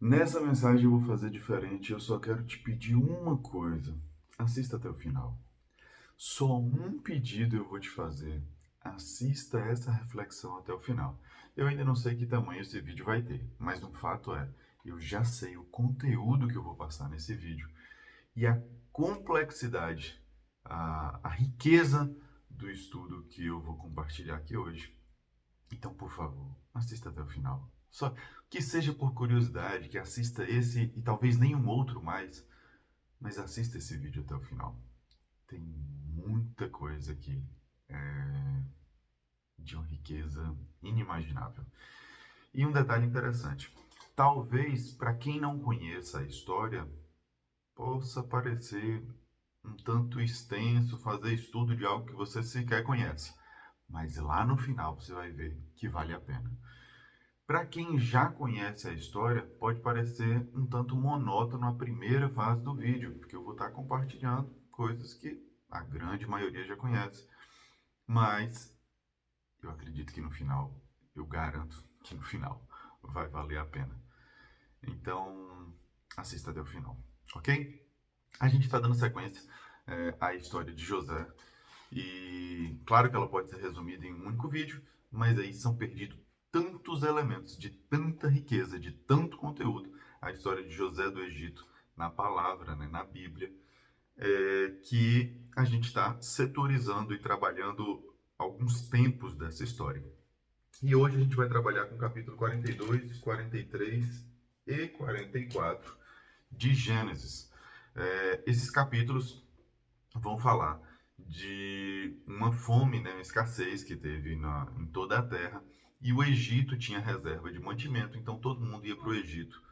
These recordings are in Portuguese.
Nessa mensagem eu vou fazer diferente, eu só quero te pedir uma coisa. Assista até o final. Só um pedido eu vou te fazer. Assista essa reflexão até o final. Eu ainda não sei que tamanho esse vídeo vai ter, mas um fato é, eu já sei o conteúdo que eu vou passar nesse vídeo e a complexidade, a riqueza do estudo que eu vou compartilhar aqui hoje. Então, por favor, assista até o final. Só que seja por curiosidade, que assista esse e talvez nenhum outro mais, mas assista esse vídeo até o final. Tem muita coisa aqui de uma riqueza inimaginável. E um detalhe interessante: talvez para quem não conheça a história, possa parecer um tanto extenso fazer estudo de algo que você sequer conhece, mas lá no final você vai ver que vale a pena. Para quem já conhece a história, pode parecer um tanto monótono a primeira fase do vídeo, porque eu vou estar compartilhando coisas que a grande maioria já conhece. Mas eu acredito que no final, eu garanto que no final vai valer a pena. Então, assista até o final, ok? A gente está dando sequência à história de José. E claro que ela pode ser resumida em um único vídeo, mas aí são perdidos tantos elementos, de tanta riqueza, de tanto conteúdo, a história de José do Egito na palavra, né, na Bíblia, que a gente está setorizando e trabalhando alguns tempos dessa história. E hoje a gente vai trabalhar com o capítulo 42, 43 e 44 de Gênesis. Esses capítulos vão falar de uma fome, né, uma escassez que teve em toda a terra, e o Egito tinha reserva de mantimento, então todo mundo ia para o Egito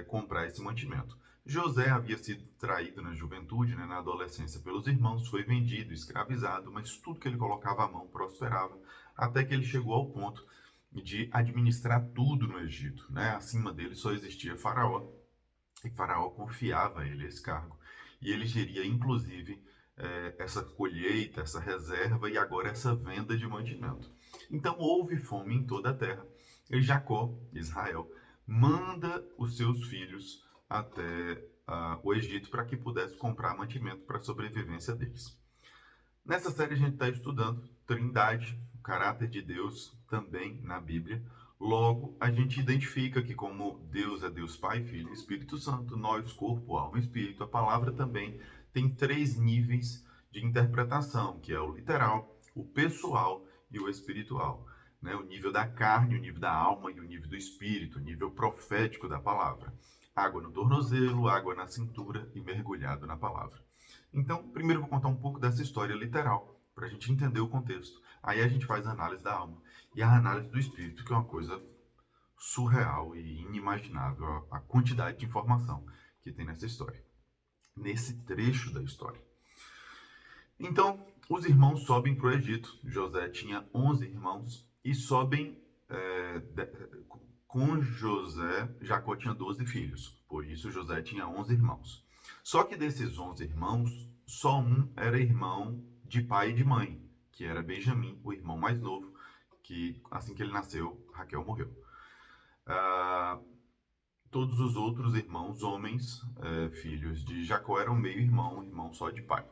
comprar esse mantimento. José havia sido traído na juventude, né, na adolescência, pelos irmãos, foi vendido, escravizado, mas tudo que ele colocava à mão prosperava, até que ele chegou ao ponto de administrar tudo no Egito. Né? Acima dele só existia Faraó, e Faraó confiava a ele esse cargo. E ele geria, inclusive, essa colheita, essa reserva e agora essa venda de mantimento. Então houve fome em toda a terra. E Jacó, Israel, manda os seus filhos até o Egito para que pudesse comprar mantimento para a sobrevivência deles. Nessa série a gente está estudando Trindade, o caráter de Deus também na Bíblia. Logo, a gente identifica que como Deus é Deus Pai, Filho e Espírito Santo, nós, corpo, alma e espírito, a palavra também tem três níveis de interpretação, que é o literal, o pessoal e o espiritual. Né? O nível da carne, o nível da alma e o nível do espírito, o nível profético da palavra. Água no tornozelo, água na cintura e mergulhado na palavra. Então, primeiro eu vou contar um pouco dessa história literal, para a gente entender o contexto. Aí a gente faz a análise da alma e a análise do espírito, que é uma coisa surreal e inimaginável, a quantidade de informação que tem nessa história, nesse trecho da história. Então, os irmãos sobem para o Egito. José tinha 11 irmãos e sobem com José. Jacó tinha 12 filhos, por isso José tinha 11 irmãos. Só que desses 11 irmãos, só um era irmão de pai e de mãe, que era Benjamim, o irmão mais novo, que assim que ele nasceu, Raquel morreu. Todos os outros irmãos, homens, filhos de Jacó, eram meio-irmão, irmão só de pai.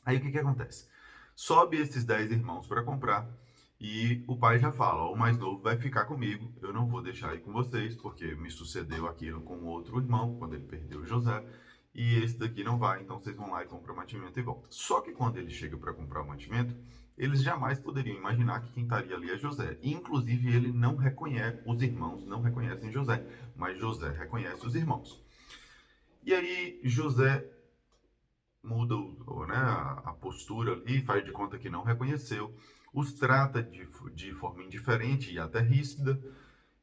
Aí o que acontece? Sobe esses 10 irmãos para comprar e o pai já fala, ó, o mais novo vai ficar comigo, eu não vou deixar ir com vocês, porque me sucedeu aquilo com o outro irmão, quando ele perdeu José, e esse daqui não vai, então vocês vão lá e compram o mantimento e voltam. Só que quando ele chega para comprar o mantimento, eles jamais poderiam imaginar que quem estaria ali é José. E, inclusive, ele não reconhece, os irmãos não reconhecem José, mas José reconhece os irmãos. E aí José muda né, a postura ali, faz de conta que não reconheceu, os trata de forma indiferente e até ríspida,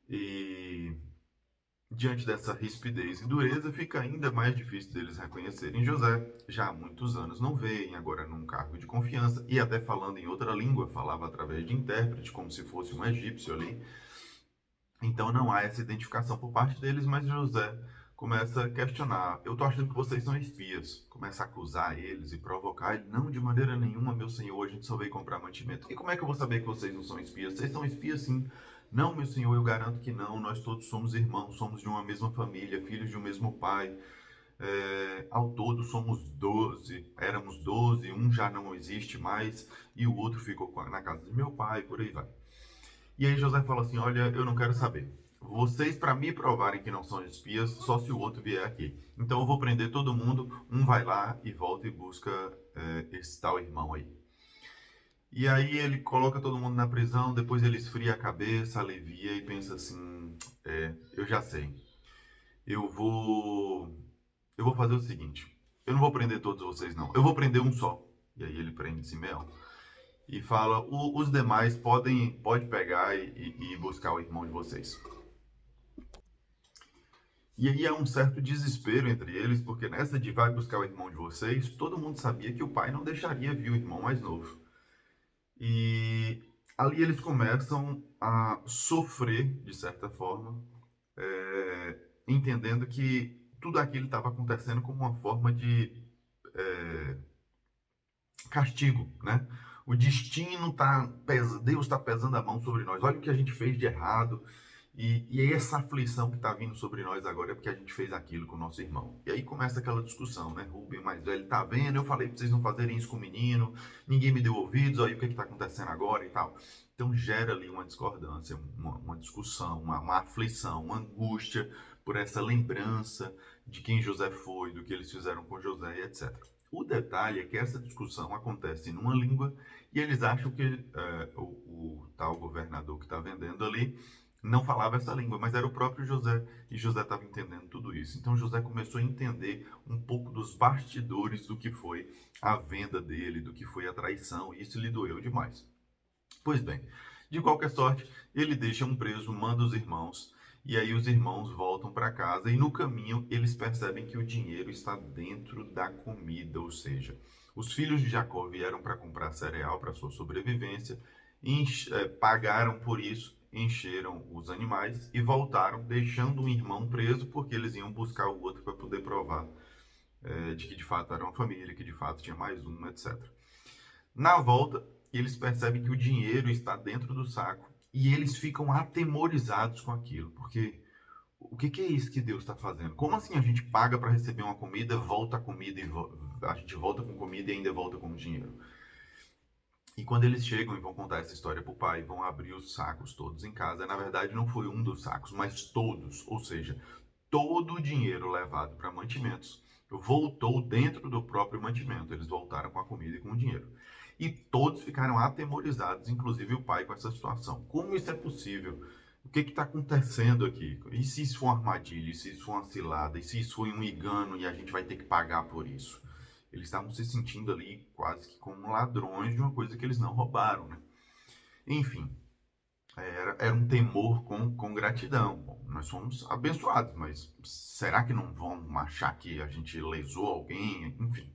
e diante dessa rispidez e dureza, fica ainda mais difícil deles reconhecerem José. Já há muitos anos não veem, agora num cargo de confiança, e até falando em outra língua, falava através de intérprete, como se fosse um egípcio ali. Então não há essa identificação por parte deles, mas José começa a questionar. Eu tô achando que vocês são espias. Começa a acusar eles e provocar. Ele, não, de maneira nenhuma, meu senhor, a gente só veio comprar mantimento. E como é que eu vou saber que vocês não são espias? Vocês são espias sim. Não, meu senhor, eu garanto que não, nós todos somos irmãos, somos de uma mesma família, filhos de um mesmo pai. Ao todo somos 12, éramos 12, um já não existe mais e o outro ficou na casa de meu pai, por aí vai. E aí José fala assim: olha, eu não quero saber. Vocês, para me provarem que não são espias, só se o outro vier aqui. Então eu vou prender todo mundo, um vai lá e volta e busca esse tal irmão aí. E aí ele coloca todo mundo na prisão, depois ele esfria a cabeça, alivia e pensa assim: eu já sei. Eu vou eu vou fazer o seguinte, eu não vou prender todos vocês não, eu vou prender um só. E aí ele prende Simeão e fala, os demais pode pegar e buscar o irmão de vocês. E aí há um certo desespero entre eles, porque nessa de vai buscar o irmão de vocês, todo mundo sabia que o pai não deixaria vir o irmão mais novo. E ali eles começam a sofrer, de certa forma, entendendo que tudo aquilo estava acontecendo como uma forma de castigo, né? O destino tá pesa, Deus está pesando a mão sobre nós. Olha o que a gente fez de errado. E essa aflição que está vindo sobre nós agora é porque a gente fez aquilo com o nosso irmão. E aí começa aquela discussão, né? Rubem mais velho, tá vendo? Eu falei para vocês não fazerem isso com o menino, ninguém me deu ouvidos, aí o que está acontecendo agora e tal. Então gera ali uma discordância, uma discussão, uma aflição, uma angústia por essa lembrança de quem José foi, do que eles fizeram com José e etc. O detalhe é que essa discussão acontece numa língua e eles acham que o tal governador que está vendendo ali não falava essa língua, mas era o próprio José e José estava entendendo tudo isso. Então José começou a entender um pouco dos bastidores do que foi a venda dele, do que foi a traição, e isso lhe doeu demais. Pois bem, de qualquer sorte, ele deixa um preso, manda os irmãos, e aí os irmãos voltam para casa, e no caminho eles percebem que o dinheiro está dentro da comida, ou seja, os filhos de Jacó vieram para comprar cereal para sua sobrevivência, pagaram por isso, encheram os animais e voltaram, deixando um irmão preso, porque eles iam buscar o outro para poder provar de que de fato era uma família, que de fato tinha mais um, etc. Na volta, eles percebem que o dinheiro está dentro do saco e eles ficam atemorizados com aquilo, porque o que é isso que Deus está fazendo? Como assim a gente paga para receber uma comida, volta a comida e a gente volta com comida e ainda volta com dinheiro? E quando eles chegam e vão contar essa história para o pai, vão abrir os sacos todos em casa, na verdade não foi um dos sacos, mas todos, ou seja, todo o dinheiro levado para mantimentos voltou dentro do próprio mantimento. Eles voltaram com a comida e com o dinheiro. E todos ficaram atemorizados, inclusive o pai, com essa situação. Como isso é possível? O que está acontecendo aqui? E se isso for uma armadilha? E se isso for uma cilada? E se isso foi um engano e a gente vai ter que pagar por isso? Eles estavam se sentindo ali quase que como ladrões de uma coisa que eles não roubaram, né? Enfim, era um temor com gratidão. Bom, nós somos abençoados, mas será que não vão achar que a gente lesou alguém? Enfim.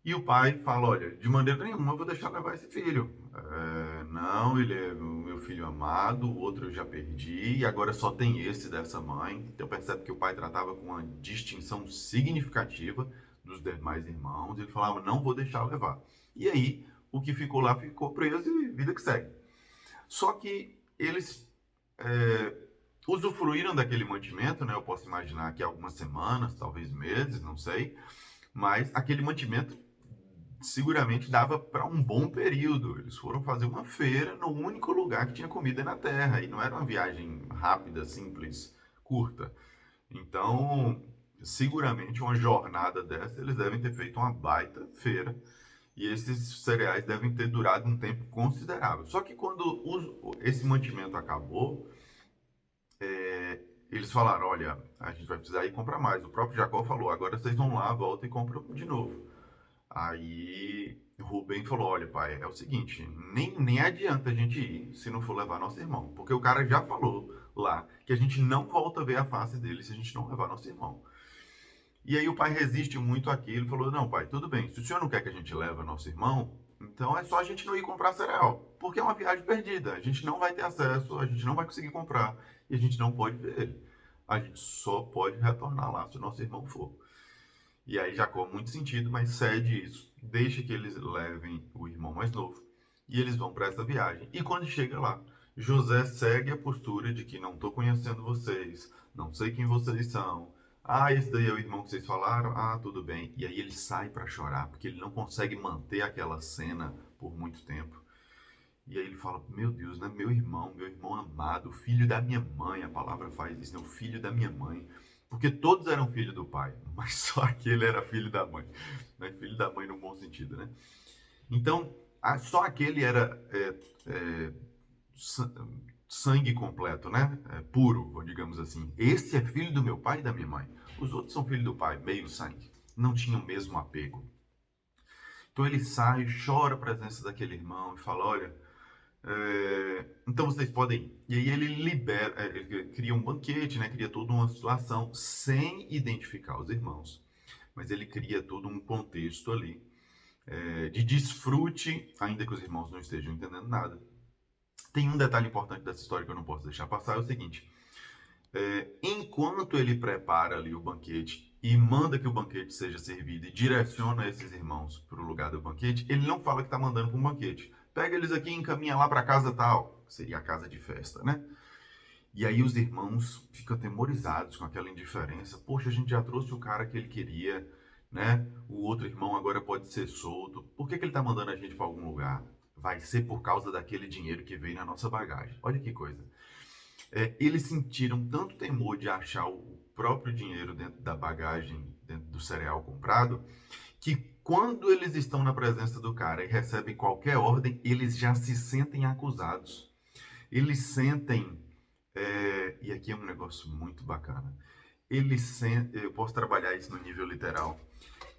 E o pai fala, olha, de maneira nenhuma eu vou deixar levar esse filho. Não, ele é o meu filho amado, o outro eu já perdi, e agora só tem esse dessa mãe. Então percebe que o pai tratava com uma distinção significativa dos demais irmãos. Ele falava, não vou deixar levar. E aí, o que ficou lá ficou preso e vida que segue. Só que eles usufruíram daquele mantimento, né? Eu posso imaginar que algumas semanas, talvez meses, não sei. Mas aquele mantimento seguramente dava para um bom período. Eles foram fazer uma feira no único lugar que tinha comida na Terra. E não era uma viagem rápida, simples, curta. Então, seguramente uma jornada dessa, eles devem ter feito uma baita feira. E esses cereais devem ter durado um tempo considerável. Só que quando esse mantimento acabou, eles falaram: olha, a gente vai precisar ir comprar mais. O próprio Jacó falou: agora vocês vão lá, voltam e compram de novo. Aí Rubem falou: olha, pai, é o seguinte, nem adianta a gente ir se não for levar nosso irmão. Porque o cara já falou lá que a gente não volta a ver a face dele se a gente não levar nosso irmão. E aí o pai resiste muito àquilo e falou: não, pai, tudo bem, se o senhor não quer que a gente leve nosso irmão, então é só a gente não ir comprar cereal, porque é uma viagem perdida, a gente não vai ter acesso, a gente não vai conseguir comprar e a gente não pode ver ele. A gente só pode retornar lá se o nosso irmão for. E aí Jacó, muito sentido, mas cede isso, deixa que eles levem o irmão mais novo e eles vão para essa viagem. E quando chega lá, José segue a postura de que não estou conhecendo vocês, não sei quem vocês são. Ah, esse daí é o irmão que vocês falaram? Ah, tudo bem. E aí ele sai para chorar, porque ele não consegue manter aquela cena por muito tempo. E aí ele fala, meu Deus, né? Meu irmão amado, filho da minha mãe, a palavra faz isso, né? O filho da minha mãe. Porque todos eram filho do pai, mas só aquele era filho da mãe. Né? Filho da mãe no bom sentido, né? Então, só aquele era é, sangue completo, né? Puro, digamos assim. Esse é filho do meu pai e da minha mãe. Os outros são filho do pai, meio sangue. Não tinham o mesmo apego. Então ele sai, chora a presença daquele irmão e fala, olha, então vocês podem ir. E aí ele libera, ele cria um banquete, né? Cria toda uma situação sem identificar os irmãos. Mas ele cria todo um contexto ali de desfrute, ainda que os irmãos não estejam entendendo nada. Tem um detalhe importante dessa história que eu não posso deixar passar, é o seguinte. Enquanto ele prepara ali o banquete e manda que o banquete seja servido e direciona esses irmãos para o lugar do banquete, ele não fala que está mandando para um banquete. Pega eles aqui e encaminha lá para a casa tal, que seria a casa de festa, né? E aí os irmãos ficam atemorizados com aquela indiferença. Poxa, a gente já trouxe o cara que ele queria, né? O outro irmão agora pode ser solto. Por que ele está mandando a gente para algum lugar? Vai ser por causa daquele dinheiro que veio na nossa bagagem. Olha que coisa. Eles sentiram tanto temor de achar o próprio dinheiro dentro da bagagem, dentro do cereal comprado, que quando eles estão na presença do cara e recebem qualquer ordem, eles já se sentem acusados. Eles sentem, e aqui é um negócio muito bacana, eles sentem, eu posso trabalhar isso no nível literal,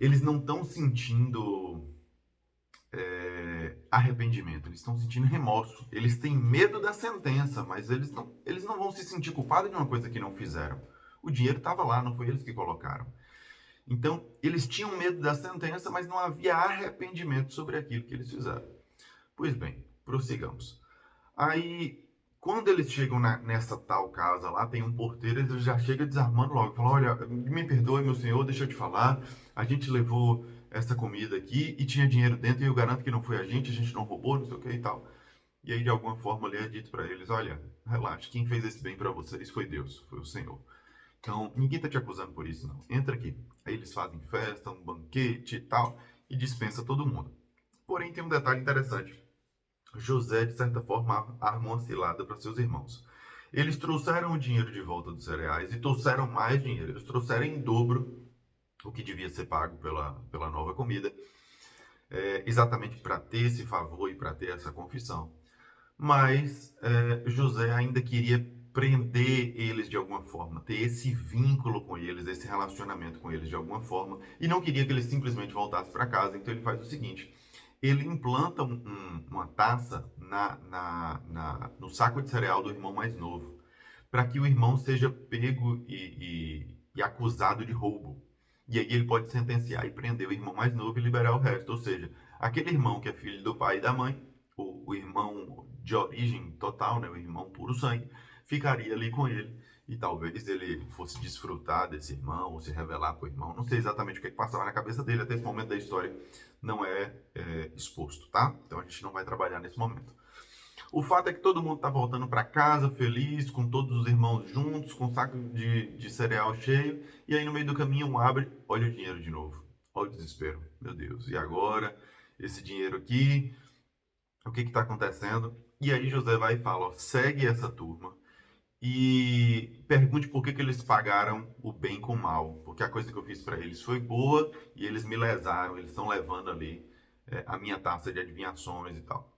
eles não estão sentindo arrependimento, eles estão sentindo remorso. Eles têm medo da sentença, mas eles não vão se sentir culpados de uma coisa que não fizeram. O dinheiro estava lá, não foi eles que colocaram. Então, eles tinham medo da sentença, mas não havia arrependimento sobre aquilo que eles fizeram. Pois bem, prossigamos. Aí, quando eles chegam nessa tal casa lá, tem um porteiro, ele já chega desarmando logo. Fala, olha, me perdoe, meu senhor, deixa eu te falar. A gente levou essa comida aqui e tinha dinheiro dentro e eu garanto que não foi a gente não roubou, não sei o que e tal. E aí, de alguma forma, ali é dito para eles, olha, relaxa, quem fez esse bem para vocês foi Deus, foi o Senhor. Então, ninguém tá te acusando por isso, não. Entra aqui. Aí eles fazem festa, um banquete e tal, e dispensa todo mundo. Porém, tem um detalhe interessante. José, de certa forma, arma uma cilada para seus irmãos. Eles trouxeram o dinheiro de volta dos cereais e trouxeram mais dinheiro. Eles trouxeram em dobro o que devia ser pago pela nova comida, exatamente para ter esse favor e para ter essa confissão. Mas José ainda queria prender eles de alguma forma, ter esse vínculo com eles, esse relacionamento com eles de alguma forma, e não queria que eles simplesmente voltassem para casa. Então ele faz o seguinte: ele implanta uma taça no saco de cereal do irmão mais novo, para que o irmão seja pego e acusado de roubo. E aí ele pode sentenciar e prender o irmão mais novo e liberar o resto. Ou seja, aquele irmão que é filho do pai e da mãe, o irmão de origem total, né, o irmão puro sangue, ficaria ali com ele. E talvez ele fosse desfrutar desse irmão, ou se revelar para o irmão. Não sei exatamente o que passava na cabeça dele até esse momento da história. Não é exposto, tá? Então a gente não vai trabalhar nesse momento. O fato é que todo mundo está voltando para casa feliz, com todos os irmãos juntos, com o saco de cereal cheio, e aí no meio do caminho um abre, olha o dinheiro de novo. Olha o desespero, meu Deus. E agora, esse dinheiro aqui, o que está acontecendo? E aí José vai e fala, ó, segue essa turma e pergunte por que eles pagaram o bem com o mal. Porque a coisa que eu fiz para eles foi boa e eles me lesaram, eles estão levando ali a minha taça de adivinhações e tal.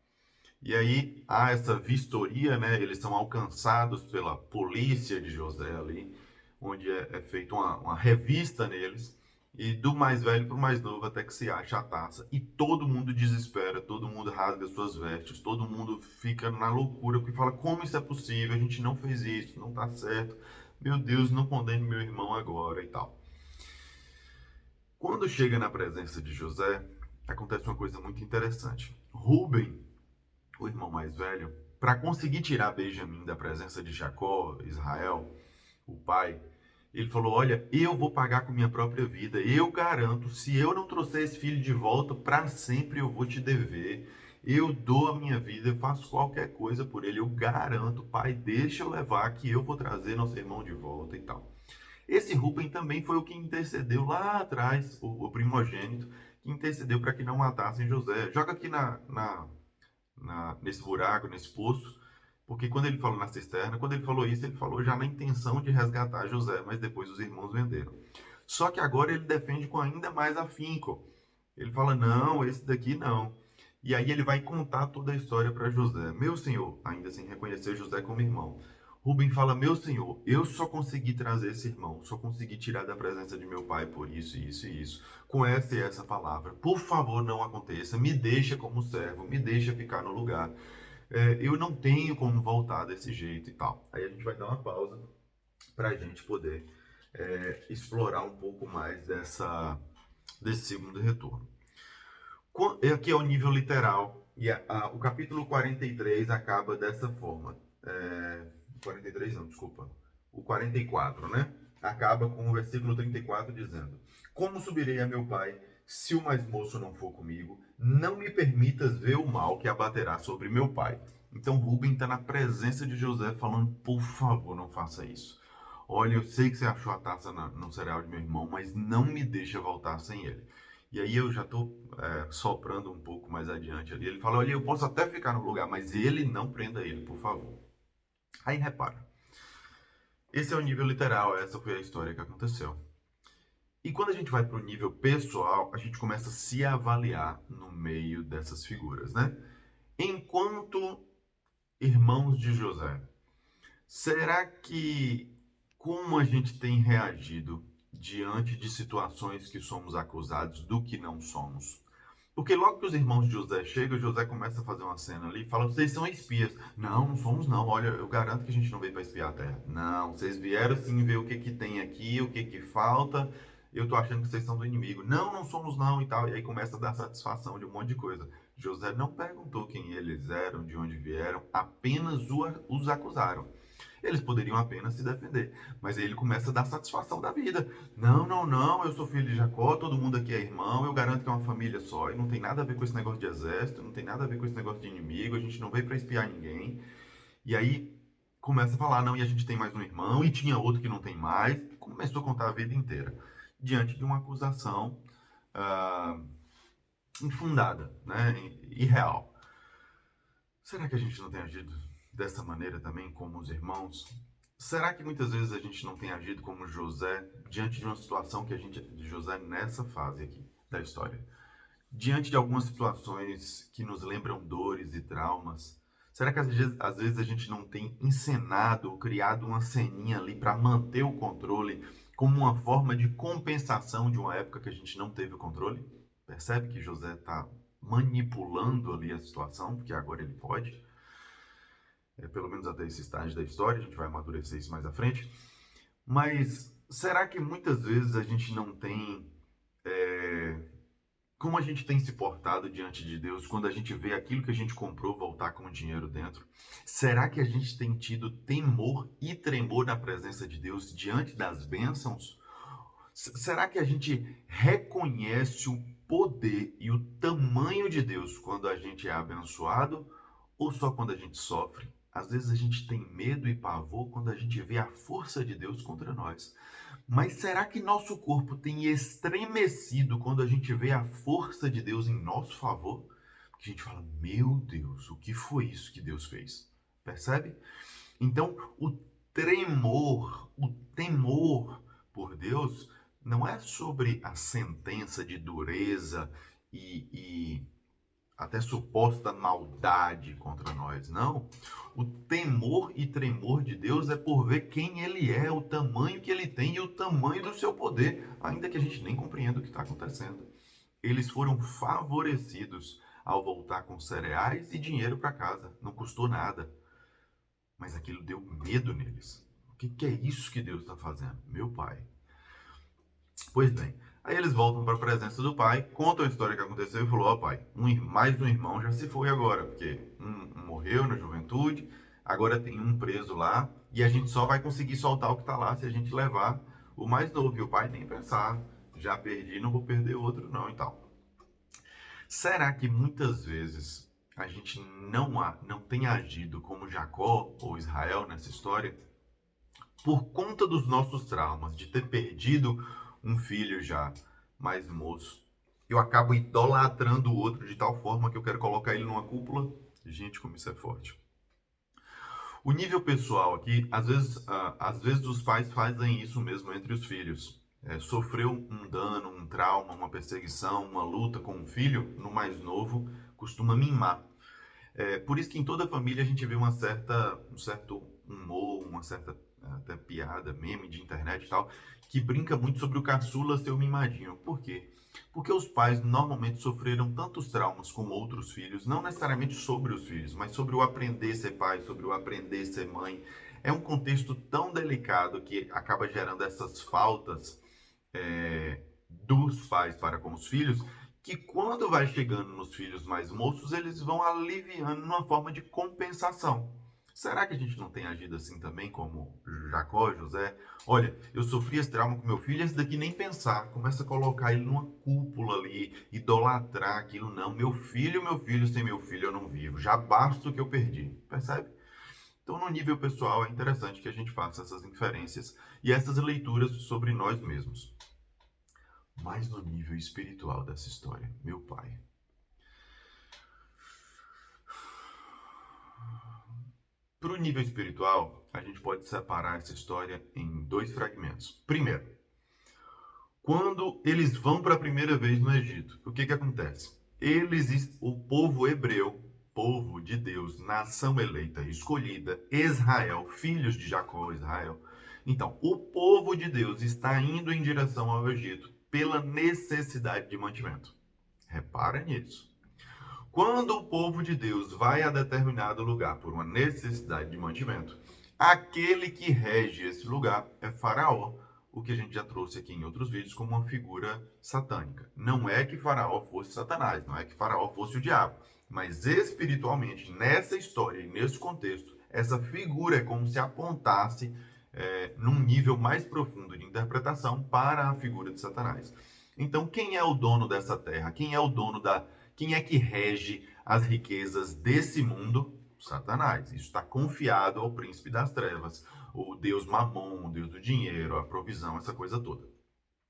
E aí há essa vistoria, né? Eles são alcançados pela polícia de José ali, onde é feita uma revista neles, e do mais velho para o mais novo até que se acha a taça. E todo mundo desespera, todo mundo rasga suas vestes, todo mundo fica na loucura, porque fala, como isso é possível? A gente não fez isso, não está certo. Meu Deus, não condene meu irmão agora e tal. Quando chega na presença de José, acontece uma coisa muito interessante. Rubem, o irmão mais velho, para conseguir tirar Benjamim da presença de Jacó, Israel, o pai, ele falou, olha, eu vou pagar com minha própria vida, eu garanto, se eu não trouxer esse filho de volta, para sempre eu vou te dever. eu dou a minha vida, eu faço qualquer coisa por ele, eu garanto, pai, deixa eu levar que eu vou trazer nosso irmão de volta e tal. Esse Rubem também foi o que intercedeu lá atrás, o primogênito, que intercedeu para que não matassem José. Joga aqui nesse buraco, nesse poço, porque quando ele falou na cisterna, quando ele falou isso, ele falou já na intenção de resgatar José, mas depois os irmãos venderam. Só que agora ele defende com ainda mais afinco. Ele fala, não, esse daqui não. E aí ele vai contar toda a história para José. Meu senhor, ainda sem reconhecer José como irmão. Rubem fala, meu senhor, eu só consegui trazer esse irmão, só consegui tirar da presença de meu pai por isso, isso e isso, com essa e essa palavra. Por favor, não aconteça, me deixa como servo, me deixa ficar no lugar. Eu não tenho como voltar desse jeito e tal. Aí a gente vai dar uma pausa para a gente poder explorar um pouco mais desse segundo retorno. Aqui é o nível literal, e o capítulo 43 acaba dessa forma. 43 não, desculpa. O 44, né? Acaba com o versículo 34 dizendo: Como subirei a meu pai, se o mais moço não for comigo? Não me permitas ver o mal que abaterá sobre meu pai. Então Rubem está na presença de José falando, por favor, não faça isso. Olha, eu sei que você achou a taça no cereal de meu irmão, mas não me deixa voltar sem ele. E aí eu já estou soprando um pouco mais adiante ali. Ele fala, olha, eu posso até ficar no lugar, mas ele não prenda ele, por favor. Aí repara, esse é o nível literal, essa foi a história que aconteceu. E quando a gente vai para o nível pessoal, a gente começa a se avaliar no meio dessas figuras, né? Enquanto irmãos de José, será que como a gente tem reagido diante de situações que somos acusados do que não somos? Porque logo que os irmãos de José chegam, José começa a fazer uma cena ali e fala, vocês são espias. Não, não somos não. Olha, eu garanto que a gente não veio para espiar a terra. Não, vocês vieram sim ver o que que tem aqui, o que que falta. Eu tô achando que vocês são do inimigo. Não, não somos não e tal. E aí começa a dar satisfação de um monte de coisa. José não perguntou quem eles eram, de onde vieram, apenas os acusaram. Eles poderiam apenas se defender, mas aí ele começa a dar satisfação da vida. Não, não, não, eu sou filho de Jacó, todo mundo aqui é irmão, eu garanto que é uma família só, e não tem nada a ver com esse negócio de exército, não tem nada a ver com esse negócio de inimigo, a gente não veio para espiar ninguém. E aí começa a falar, não, e a gente tem mais um irmão, e tinha outro que não tem mais, e começou a contar a vida inteira, diante de uma acusação ah, infundada, né, irreal. Será que a gente não tem agido dessa maneira também como os irmãos? Será que muitas vezes a gente não tem agido como José diante de uma situação que a gente de José nessa fase aqui da história? Diante de algumas situações que nos lembram dores e traumas, será que às vezes a gente não tem encenado ou criado uma ceninha ali para manter o controle como uma forma de compensação de uma época que a gente não teve o controle? Percebe que José está manipulando ali a situação, porque agora ele pode? Pelo menos até esse estágio da história, a gente vai amadurecer isso mais à frente. Mas será que muitas vezes a gente não tem como a gente tem se portado diante de Deus quando a gente vê aquilo que a gente comprou voltar com o dinheiro dentro? Será que a gente tem tido temor e tremor na presença de Deus diante das bênçãos? Será que a gente reconhece o poder e o tamanho de Deus quando a gente é abençoado ou só quando a gente sofre? Às vezes a gente tem medo e pavor quando a gente vê a força de Deus contra nós. Mas será que nosso corpo tem estremecido quando a gente vê a força de Deus em nosso favor? Porque a gente fala, meu Deus, o que foi isso que Deus fez? Percebe? Então, o temor por Deus não é sobre a sentença de dureza e até suposta maldade contra nós, não. O temor e tremor de Deus é por ver quem Ele é, o tamanho que Ele tem e o tamanho do seu poder, ainda que a gente nem compreenda o que está acontecendo. Eles foram favorecidos ao voltar com cereais e dinheiro para casa, não custou nada, mas aquilo deu medo neles. O que é isso que Deus está fazendo? Meu Pai. Pois bem, aí eles voltam para a presença do pai, contam a história que aconteceu e falou, ó pai, mais um irmão já se foi agora, porque um morreu na juventude, agora tem um preso lá, e a gente só vai conseguir soltar o que está lá se a gente levar o mais novo. E o pai nem pensar, já perdi, não vou perder outro não e tal. Será que muitas vezes a gente não tem agido como Jacó ou Israel nessa história, por conta dos nossos traumas, de ter perdido um filho já mais moço, eu acabo idolatrando o outro de tal forma que eu quero colocar ele numa cúpula. Gente, como isso é forte. O nível pessoal aqui, às vezes os pais fazem isso mesmo entre os filhos. Sofreu um dano, um trauma, uma perseguição, uma luta com um filho, no mais novo, costuma mimar. Por isso que em toda família a gente vê um certo humor, uma certa até piada, meme de internet e tal, que brinca muito sobre o caçula ser o mimadinho. Por quê? Porque os pais normalmente sofreram tantos traumas com outros filhos, não necessariamente sobre os filhos, mas sobre o aprender a ser pai, sobre o aprender a ser mãe. É um contexto tão delicado que acaba gerando essas faltas dos pais para com os filhos, que quando vai chegando nos filhos mais moços, eles vão aliviando numa forma de compensação. Será que a gente não tem agido assim também, como Jacó, José? Olha, eu sofri esse trauma com meu filho, esse daqui nem pensar. Começa a colocar ele numa cúpula ali, idolatrar aquilo. Não, meu filho, sem meu filho eu não vivo. Já basta o que eu perdi. Percebe? Então, no nível pessoal, é interessante que a gente faça essas inferências e essas leituras sobre nós mesmos. Mas no nível espiritual dessa história, meu pai. Para o nível espiritual, a gente pode separar essa história em dois fragmentos. Primeiro, quando eles vão para a primeira vez no Egito, o que acontece? O povo hebreu, povo de Deus, nação eleita, escolhida, Israel, filhos de Jacó, Israel. Então, o povo de Deus está indo em direção ao Egito pela necessidade de mantimento. Repara nisso. Quando o povo de Deus vai a determinado lugar por uma necessidade de mantimento, aquele que rege esse lugar é Faraó, o que a gente já trouxe aqui em outros vídeos como uma figura satânica. Não é que Faraó fosse Satanás, não é que Faraó fosse o diabo, mas espiritualmente, nessa história e nesse contexto, essa figura é como se apontasse num nível mais profundo de interpretação para a figura de Satanás. Então, quem é o dono dessa terra? Quem é que rege as riquezas desse mundo? Satanás. Isso está confiado ao príncipe das trevas, o deus Mamon, o deus do dinheiro, a provisão, essa coisa toda.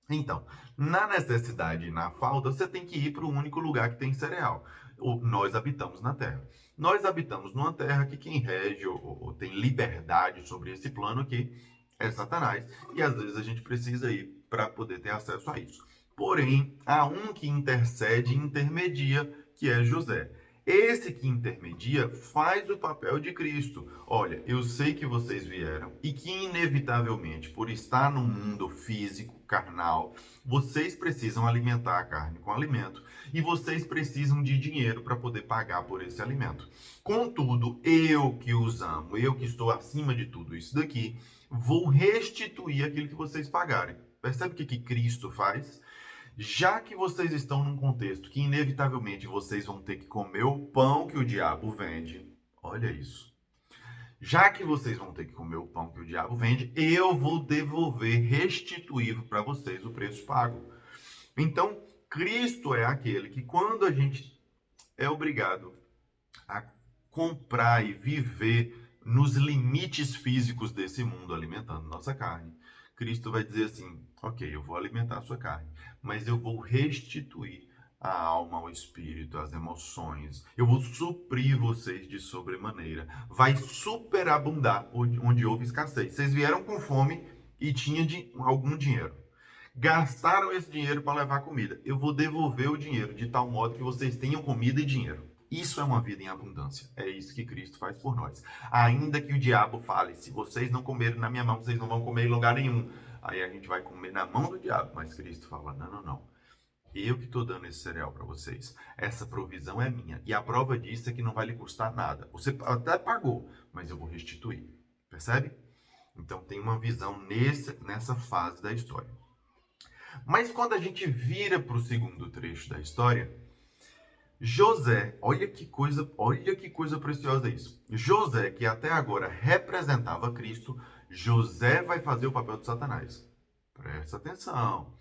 Então, na necessidade e na falta, você tem que ir para o único lugar que tem cereal. Nós habitamos na Terra. Nós habitamos numa terra que quem rege ou tem liberdade sobre esse plano aqui é Satanás. E às vezes a gente precisa ir para poder ter acesso a isso. Porém, há um que intercede e intermedia, que é José. Esse que intermedia faz o papel de Cristo. Olha, eu sei que vocês vieram e que, inevitavelmente, por estar no mundo físico, carnal, vocês precisam alimentar a carne com alimento e vocês precisam de dinheiro para poder pagar por esse alimento. Contudo, eu que os amo, eu que estou acima de tudo isso daqui, vou restituir aquilo que vocês pagarem. Percebe o que Cristo faz? Já que vocês estão num contexto que inevitavelmente vocês vão ter que comer o pão que o diabo vende, olha isso. Já que vocês vão ter que comer o pão que o diabo vende, eu vou devolver, restituir para vocês o preço pago. Então, Cristo é aquele que quando a gente é obrigado a comprar e viver nos limites físicos desse mundo, alimentando nossa carne, Cristo vai dizer assim, ok, eu vou alimentar a sua carne, mas eu vou restituir a alma, o espírito, as emoções. Eu vou suprir vocês de sobremaneira. Vai superabundar onde houve escassez. Vocês vieram com fome e tinham algum dinheiro. Gastaram esse dinheiro para levar comida. Eu vou devolver o dinheiro de tal modo que vocês tenham comida e dinheiro. Isso é uma vida em abundância. É isso que Cristo faz por nós. Ainda que o diabo fale, se vocês não comerem na minha mão, vocês não vão comer em lugar nenhum. Aí a gente vai comer na mão do diabo. Mas Cristo fala, não. Eu que estou dando esse cereal para vocês. Essa provisão é minha. E a prova disso é que não vai lhe custar nada. Você até pagou, mas eu vou restituir. Percebe? Então tem uma visão nessa fase da história. Mas quando a gente vira para o segundo trecho da história, José, olha que coisa preciosa isso. José, que até agora representava Cristo, José vai fazer o papel de Satanás. Presta atenção.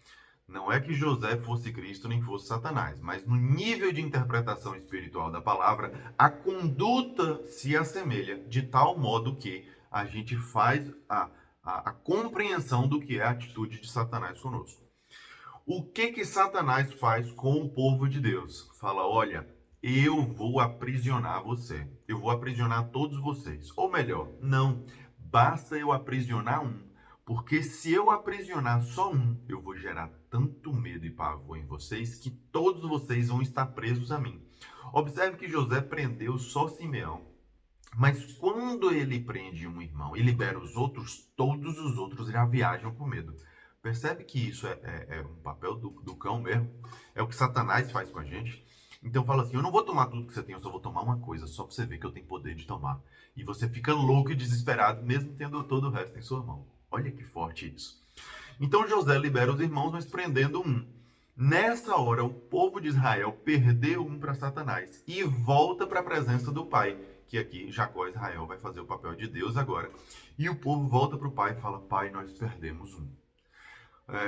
Não é que José fosse Cristo nem fosse Satanás, mas no nível de interpretação espiritual da palavra, a conduta se assemelha de tal modo que a gente faz a compreensão do que é a atitude de Satanás conosco. O que Satanás faz com o povo de Deus? Fala, olha, eu vou aprisionar você. Eu vou aprisionar todos vocês. Ou melhor, não, basta eu aprisionar um. Porque se eu aprisionar só um, eu vou gerar tanto medo e pavor em vocês que todos vocês vão estar presos a mim. Observe que José prendeu só Simeão. Mas quando ele prende um irmão e libera os outros, todos os outros já viajam com medo. Percebe que isso é um papel do cão mesmo? É o que Satanás faz com a gente. Então fala assim, eu não vou tomar tudo que você tem, eu só vou tomar uma coisa, só para você ver que eu tenho poder de tomar. E você fica louco e desesperado, mesmo tendo todo o resto em sua mão. Olha que forte isso. Então José libera os irmãos, mas prendendo um. Nessa hora, o povo de Israel perdeu um para Satanás e volta para a presença do pai, que aqui Jacó Israel vai fazer o papel de Deus agora. E o povo volta para o pai e fala, pai, nós perdemos um.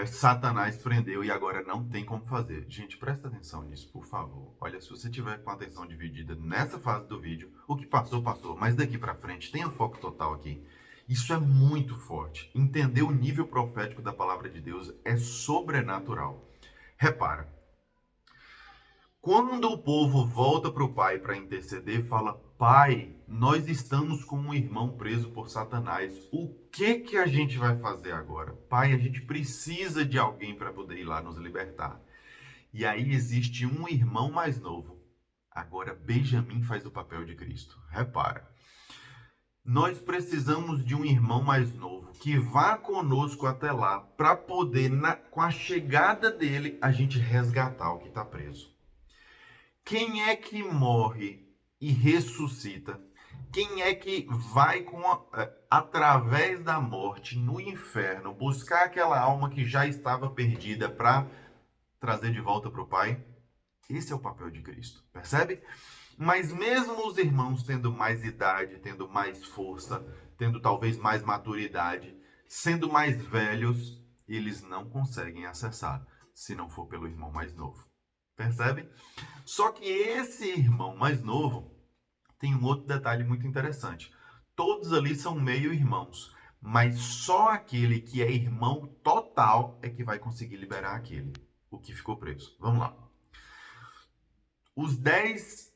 Satanás prendeu e agora não tem como fazer. Gente, presta atenção nisso, por favor. Olha, se você tiver com a atenção dividida nessa fase do vídeo, o que passou, passou. Mas daqui para frente, tenha foco total aqui. Isso é muito forte. Entender o nível profético da palavra de Deus é sobrenatural. Repara, quando o povo volta para o pai para interceder, fala, pai, nós estamos com um irmão preso por Satanás. O que a gente vai fazer agora? Pai, a gente precisa de alguém para poder ir lá nos libertar. E aí existe um irmão mais novo. Agora Benjamim faz o papel de Cristo. Repara. Nós precisamos de um irmão mais novo que vá conosco até lá para poder, com a chegada dele, a gente resgatar o que está preso. Quem é que morre e ressuscita? Quem é que vai através da morte no inferno buscar aquela alma que já estava perdida para trazer de volta para o Pai? Esse é o papel de Cristo, percebe? Mas mesmo os irmãos tendo mais idade, tendo mais força, tendo talvez mais maturidade, sendo mais velhos, eles não conseguem acessar, se não for pelo irmão mais novo. Percebe? Só que esse irmão mais novo tem um outro detalhe muito interessante. Todos ali são meio-irmãos, mas só aquele que é irmão total é que vai conseguir liberar aquele, o que ficou preso. Vamos lá. Os 10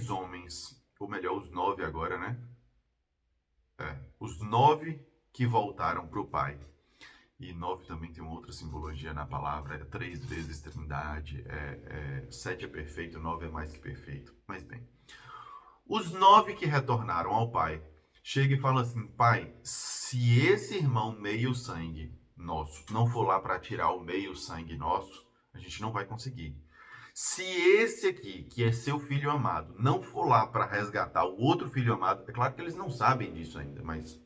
homens, ou melhor, os 9 agora, né? Os 9 que voltaram para o pai. E 9 também tem uma outra simbologia na palavra, 3 vezes trindade, 7 é perfeito, 9 é mais que perfeito. Mas bem, os 9 que retornaram ao pai, chega e fala assim, pai, se esse irmão meio sangue nosso não for lá para tirar o meio sangue nosso, a gente não vai conseguir. Se esse aqui, que é seu filho amado, não for lá para resgatar o outro filho amado, é claro que eles não sabem disso ainda, mas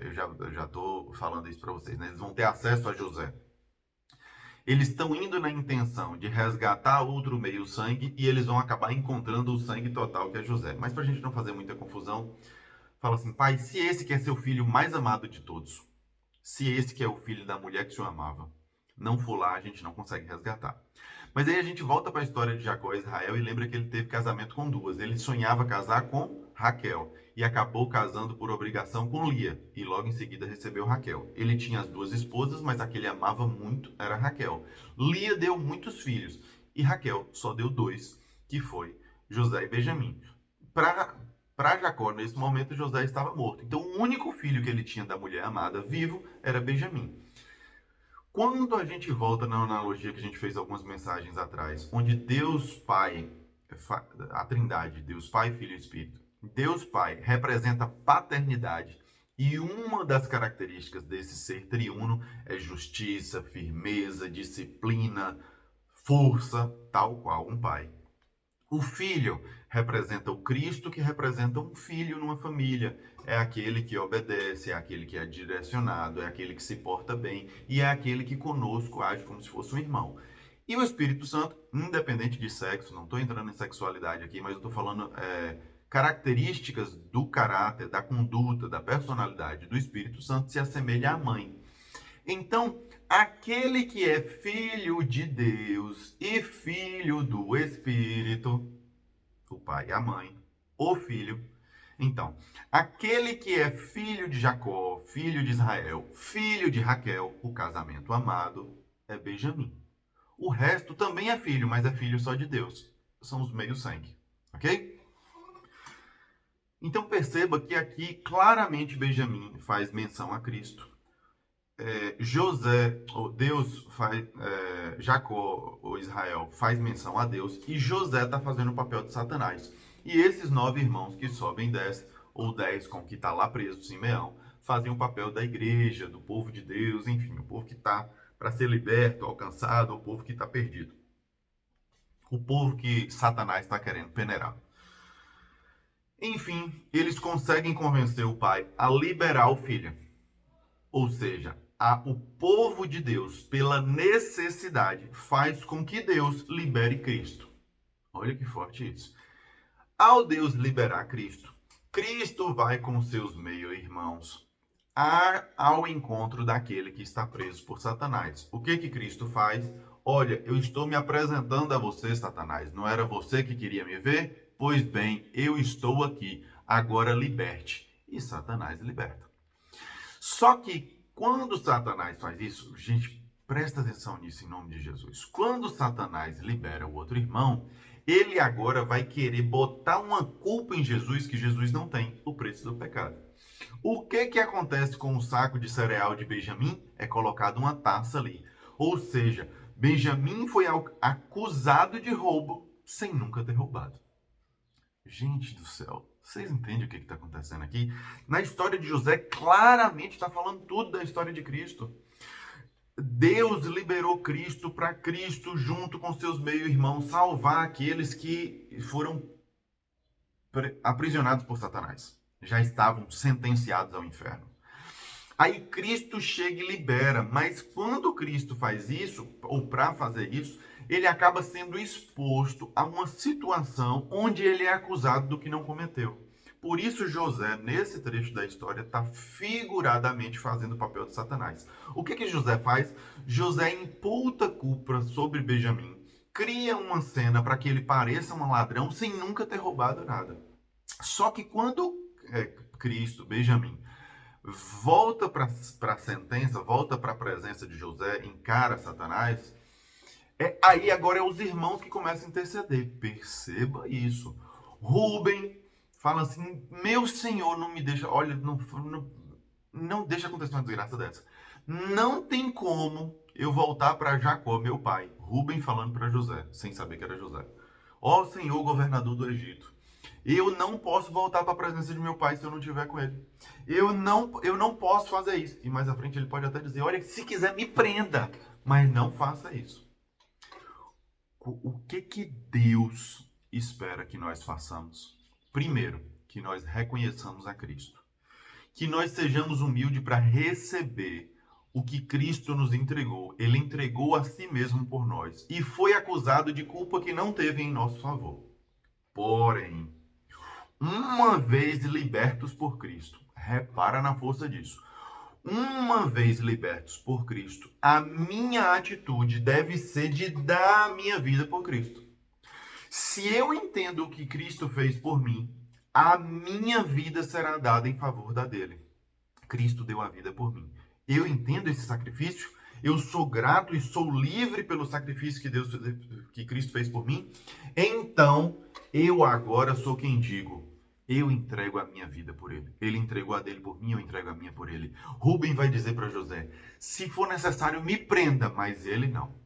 eu já estou falando isso para vocês, né? Eles vão ter acesso a José. Eles estão indo na intenção de resgatar outro meio sangue e eles vão acabar encontrando o sangue total que é José. Mas para a gente não fazer muita confusão, fala assim, pai, se esse que é seu filho mais amado de todos, se esse que é o filho da mulher que o senhor amava, não for lá, a gente não consegue resgatar. Mas aí a gente volta para a história de Jacó e Israel e lembra que ele teve casamento com duas. Ele sonhava casar com Raquel e acabou casando por obrigação com Lia e logo em seguida recebeu Raquel. Ele tinha as duas esposas, mas a que ele amava muito era Raquel. Lia deu muitos filhos e Raquel só deu 2, que foi José e Benjamim. Para Jacó, nesse momento, José estava morto. Então, o único filho que ele tinha da mulher amada vivo era Benjamim. Quando a gente volta na analogia que a gente fez algumas mensagens atrás, onde Deus Pai, a Trindade, Deus Pai, Filho e Espírito, Deus Pai representa paternidade e uma das características desse ser triuno é justiça, firmeza, disciplina, força, tal qual um pai. O filho representa o Cristo, que representa um filho numa família. É aquele que obedece, é aquele que é direcionado, é aquele que se porta bem e é aquele que conosco age como se fosse um irmão. E o Espírito Santo, independente de sexo, não estou entrando em sexualidade aqui, mas eu estou falando características do caráter, da conduta, da personalidade do Espírito Santo se assemelha à mãe. Então, aquele que é filho de Deus e filho do Espírito, o pai e a mãe, o filho. Então, aquele que é filho de Jacó, filho de Israel, filho de Raquel, o casamento amado, é Benjamim. O resto também é filho, mas é filho só de Deus. São os meio-sangue, ok? Então perceba que aqui claramente Benjamim faz menção a Cristo. José, ou Deus faz, Jacó, ou Israel, faz menção a Deus, e José está fazendo o papel de Satanás. E esses 9 irmãos que sobem 10, ou 10 com que está lá preso, Simeão, fazem o papel da igreja, do povo de Deus, enfim, o povo que está para ser liberto, alcançado, o povo que está perdido. O povo que Satanás está querendo peneirar. Enfim, eles conseguem convencer o pai a liberar o filho. Ou seja, o povo de Deus, pela necessidade, faz com que Deus libere Cristo. Olha que forte isso. Ao Deus liberar Cristo, Cristo vai com seus meio-irmãos ao encontro daquele que está preso por Satanás. O que Cristo faz? Olha, eu estou me apresentando a você, Satanás. Não era você que queria me ver? Pois bem, eu estou aqui. Agora liberte. E Satanás liberta. Só que quando Satanás faz isso, gente, presta atenção nisso em nome de Jesus. Quando Satanás libera o outro irmão, ele agora vai querer botar uma culpa em Jesus que Jesus não tem, o preço do pecado. O que acontece com o saco de cereal de Benjamim? É colocado uma taça ali. Ou seja, Benjamim foi acusado de roubo sem nunca ter roubado. Gente do céu, vocês entendem o que está acontecendo aqui? Na história de José, claramente está falando tudo da história de Cristo. Deus liberou Cristo para Cristo, junto com seus meio-irmãos, salvar aqueles que foram aprisionados por Satanás. Já estavam sentenciados ao inferno. Aí Cristo chega e libera, mas quando Cristo faz isso, ou para fazer isso, ele acaba sendo exposto a uma situação onde ele é acusado do que não cometeu. Por isso José, nesse trecho da história, está figuradamente fazendo o papel de Satanás. O que José faz? José imputa culpa sobre Benjamim, cria uma cena para que ele pareça um ladrão sem nunca ter roubado nada. Só que quando Cristo, Benjamim, volta para a sentença, volta para a presença de José, encara Satanás, aí agora é os irmãos que começam a interceder. Perceba isso. Rubem fala assim, meu Senhor, não me deixa, olha, não deixa acontecer uma desgraça dessa. Não tem como eu voltar para Jacó, meu pai. Rubem falando para José, sem saber que era José. Ó Senhor, governador do Egito, eu não posso voltar para a presença de meu pai se eu não estiver com ele. Eu não posso fazer isso. E mais à frente ele pode até dizer, olha, se quiser me prenda, mas não faça isso. O que Deus espera que nós façamos? Primeiro, que nós reconheçamos a Cristo. Que nós sejamos humildes para receber o que Cristo nos entregou. Ele entregou a si mesmo por nós. E foi acusado de culpa que não teve em nosso favor. Porém, uma vez libertos por Cristo, repara na força disso. Uma vez libertos por Cristo, a minha atitude deve ser de dar a minha vida por Cristo. Se eu entendo o que Cristo fez por mim, a minha vida será dada em favor da dele. Cristo deu a vida por mim. Eu entendo esse sacrifício, eu sou grato e sou livre pelo sacrifício que Cristo fez por mim. Então, eu agora sou quem digo, eu entrego a minha vida por ele. Ele entregou a dele por mim, eu entrego a minha por ele. Rubem vai dizer para José, se for necessário, me prenda, mas ele não.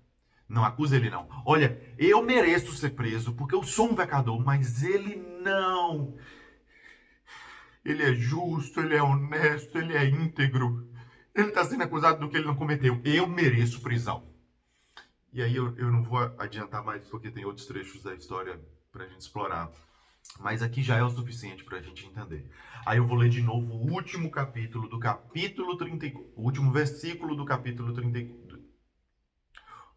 Não acusa ele não. Olha, eu mereço ser preso porque eu sou um pecador, mas ele não. Ele é justo, ele é honesto, ele é íntegro. Ele está sendo acusado do que ele não cometeu. Eu mereço prisão. E aí eu não vou adiantar mais porque tem outros trechos da história para a gente explorar. Mas aqui já é o suficiente para a gente entender. Aí eu vou ler de novo o último capítulo do capítulo 34. O último versículo do capítulo 34.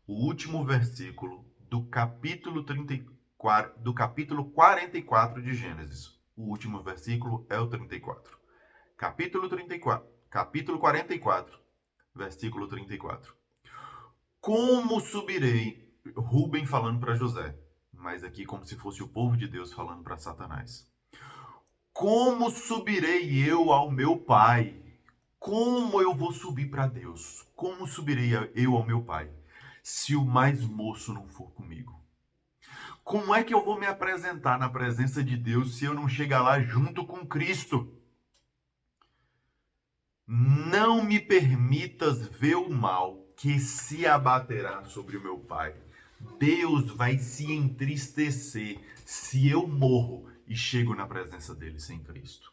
O último versículo do capítulo 34, do capítulo 44 de Gênesis. O último versículo é o 34. Capítulo 44, capítulo 44, versículo 34. Como subirei? Rubem falando para José, mas aqui como se fosse o povo de Deus falando para Satanás. Como subirei eu ao meu pai? Como eu vou subir para Deus? Como subirei eu ao meu pai, se o mais moço não for comigo? Como é que eu vou me apresentar na presença de Deus se eu não chegar lá junto com Cristo? Não me permitas ver o mal que se abaterá sobre o meu pai. Deus vai se entristecer se eu morro e chego na presença dele sem Cristo.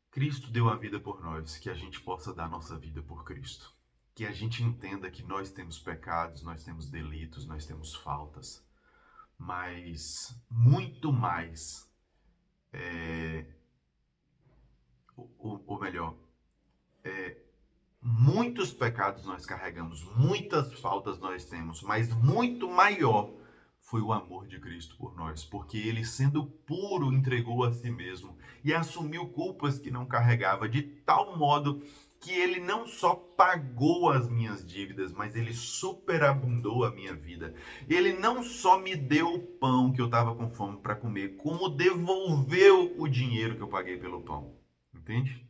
Cristo deu a vida por nós, que a gente possa dar nossa vida por Cristo. Que a gente entenda que nós temos pecados, nós temos delitos, nós temos faltas. Mas muito mais, ou melhor, muitos pecados nós carregamos, muitas faltas nós temos, mas muito maior foi o amor de Cristo por nós, porque ele, sendo puro, entregou a si mesmo e assumiu culpas que não carregava, de tal modo que ele não só pagou as minhas dívidas, mas ele superabundou a minha vida. Ele não só me deu o pão que eu estava com fome para comer, como devolveu o dinheiro que eu paguei pelo pão. Entende?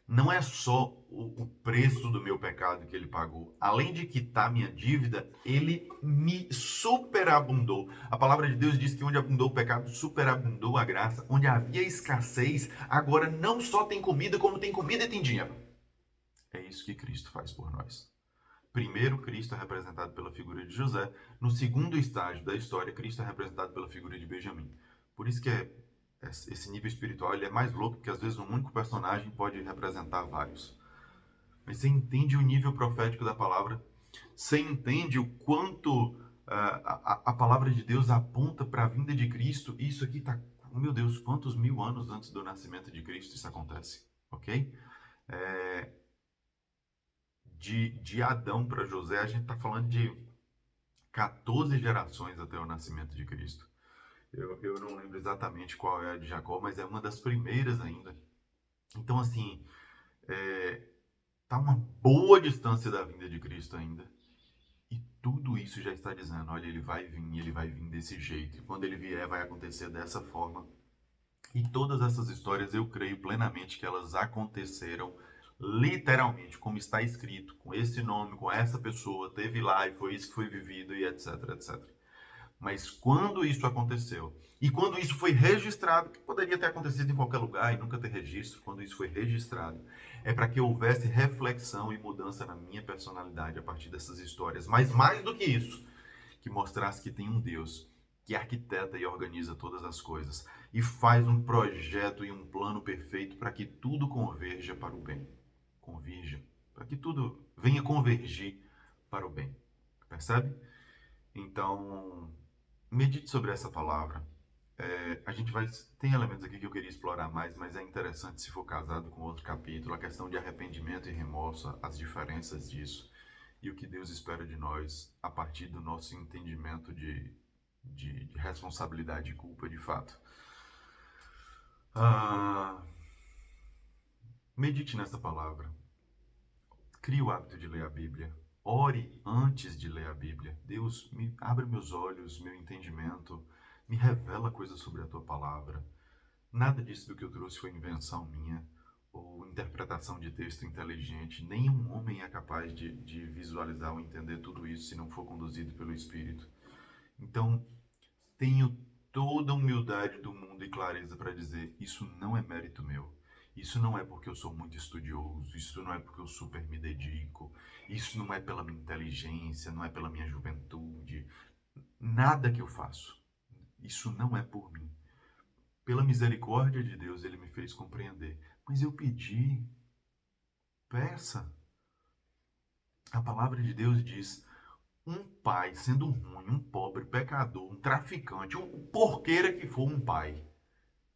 Não é só o preço do meu pecado que ele pagou. Além de quitar minha dívida, ele me superabundou. A palavra de Deus diz que onde abundou o pecado, superabundou a graça. Onde havia escassez, agora não só tem comida, como tem comida e tem dinheiro. É isso que Cristo faz por nós. Primeiro, Cristo é representado pela figura de José. No segundo estágio da história, Cristo é representado pela figura de Benjamim. Por isso que esse nível espiritual ele é mais louco, porque às vezes um único personagem pode representar vários. Mas você entende o nível profético da palavra? Você entende o quanto a palavra de Deus aponta para a vinda de Cristo? Isso aqui está, meu Deus, quantos mil anos antes do nascimento de Cristo isso acontece? Ok? De Adão para José, a gente está falando de 14 gerações até o nascimento de Cristo. Eu não lembro exatamente qual é a de Jacó, mas é uma das primeiras ainda. Então, assim, tá uma boa distância da vinda de Cristo ainda. E tudo isso já está dizendo, olha, ele vai vir desse jeito. E quando ele vier, vai acontecer dessa forma. E todas essas histórias, eu creio plenamente que elas aconteceram literalmente, como está escrito, com esse nome, com essa pessoa, teve lá e foi isso que foi vivido e etc, etc. Mas quando isso aconteceu, e quando isso foi registrado, que poderia ter acontecido em qualquer lugar e nunca ter registro, quando isso foi registrado, é para que houvesse reflexão e mudança na minha personalidade a partir dessas histórias. Mas mais do que isso, que mostrasse que tem um Deus que arquiteta e organiza todas as coisas e faz um projeto e um plano perfeito para que tudo converja para o bem. Converja, para que tudo venha convergir para o bem. Percebe? Então, medite sobre essa palavra. A gente vai. Tem elementos aqui que eu queria explorar mais, mas é interessante se for casado com outro capítulo, a questão de arrependimento e remorso, as diferenças disso e o que Deus espera de nós a partir do nosso entendimento de responsabilidade e culpa de fato. Medite nessa palavra. Crie o hábito de ler a Bíblia. Ore antes de ler a Bíblia. Deus, abre meus olhos, meu entendimento, me revela coisas sobre a tua palavra. Nada disso do que eu trouxe foi invenção minha ou interpretação de texto inteligente. Nenhum homem é capaz de visualizar ou entender tudo isso se não for conduzido pelo Espírito. Então, tenho toda a humildade do mundo e clareza para dizer: isso não é mérito meu. Isso não é porque eu sou muito estudioso, isso não é porque eu super me dedico, isso não é pela minha inteligência, não é pela minha juventude. Nada que eu faço, isso não é por mim. Pela misericórdia de Deus, ele me fez compreender. Mas eu pedi, peça. A palavra de Deus diz: um pai, sendo ruim, um pobre, pecador, um traficante, um porqueira que for um pai,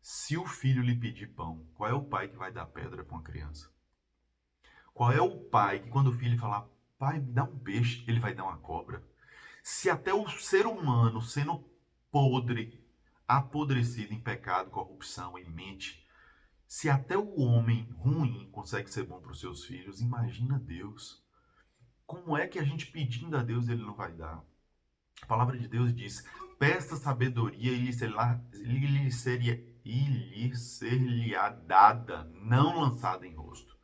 se o filho lhe pedir pão, qual é o pai que vai dar pedra para uma criança? Qual é o pai que quando o filho falar, pai, me dá um peixe, ele vai dar uma cobra? Se até o ser humano, sendo podre, apodrecido em pecado, corrupção e mente, se até o homem ruim consegue ser bom para os seus filhos, imagina Deus. Como é que a gente pedindo a Deus ele não vai dar? A palavra de Deus diz: peça sabedoria e lhe ser-lhe-á dada, não lançada em rosto.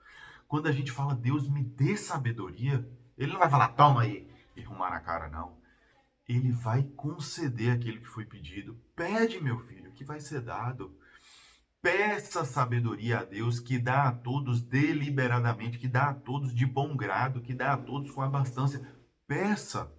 Quando a gente fala, Deus me dê sabedoria, ele não vai falar, toma aí, e arrumar na cara, não. Ele vai conceder aquilo que foi pedido. Pede, meu filho, que vai ser dado. Peça sabedoria a Deus, que dá a todos deliberadamente, que dá a todos de bom grado, que dá a todos com abastança. Peça.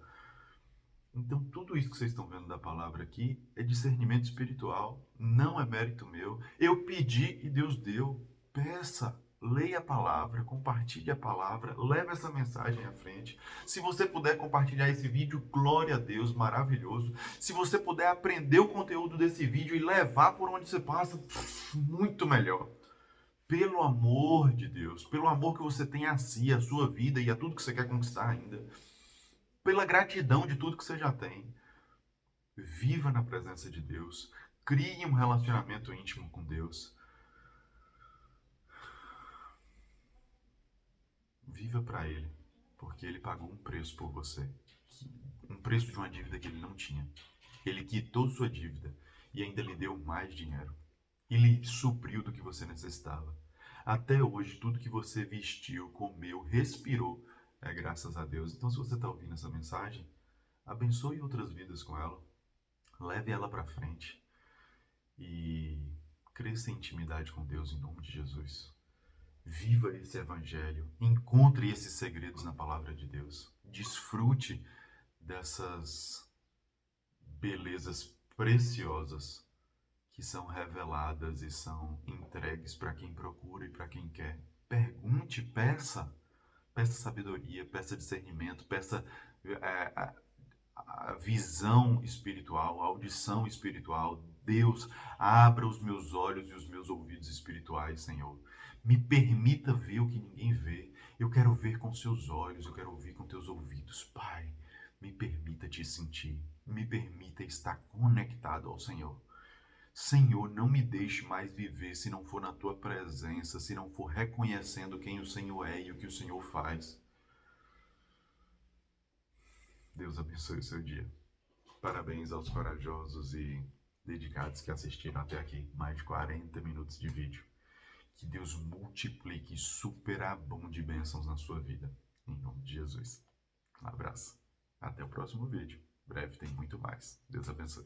Então, tudo isso que vocês estão vendo da palavra aqui é discernimento espiritual, não é mérito meu. Eu pedi e Deus deu. Peça, leia a palavra, compartilhe a palavra, leve essa mensagem à frente. Se você puder compartilhar esse vídeo, glória a Deus, maravilhoso. Se você puder aprender o conteúdo desse vídeo e levar por onde você passa, muito melhor. Pelo amor de Deus, pelo amor que você tem a si, a sua vida e a tudo que você quer conquistar ainda, pela gratidão de tudo que você já tem. Viva na presença de Deus. Crie um relacionamento íntimo com Deus. Viva para Ele, porque Ele pagou um preço por você. Um preço de uma dívida que Ele não tinha. Ele quitou sua dívida e ainda lhe deu mais dinheiro. E lhe supriu do que você necessitava. Até hoje, tudo que você vestiu, comeu, respirou, é graças a Deus. Então, se você está ouvindo essa mensagem, abençoe outras vidas com ela. Leve ela para frente. E cresça em intimidade com Deus em nome de Jesus. Viva esse evangelho, encontre esses segredos na palavra de Deus. Desfrute dessas belezas preciosas que são reveladas e são entregues para quem procura e para quem quer. Pergunte, peça. Peça sabedoria, peça discernimento, peça a visão espiritual, a audição espiritual. Deus, abra os meus olhos e os meus ouvidos espirituais, Senhor. Me permita ver o que ninguém vê. Eu quero ver com seus olhos, eu quero ouvir com teus ouvidos. Pai, me permita te sentir. Me permita estar conectado ao Senhor. Senhor, não me deixe mais viver se não for na tua presença, se não for reconhecendo quem o Senhor é e o que o Senhor faz. Deus abençoe o seu dia. Parabéns aos corajosos e dedicados que assistiram até aqui. Mais de 40 minutos de vídeo. Que Deus multiplique e superabunde bênçãos na sua vida. Em nome de Jesus. Um abraço. Até o próximo vídeo. Breve tem muito mais. Deus abençoe.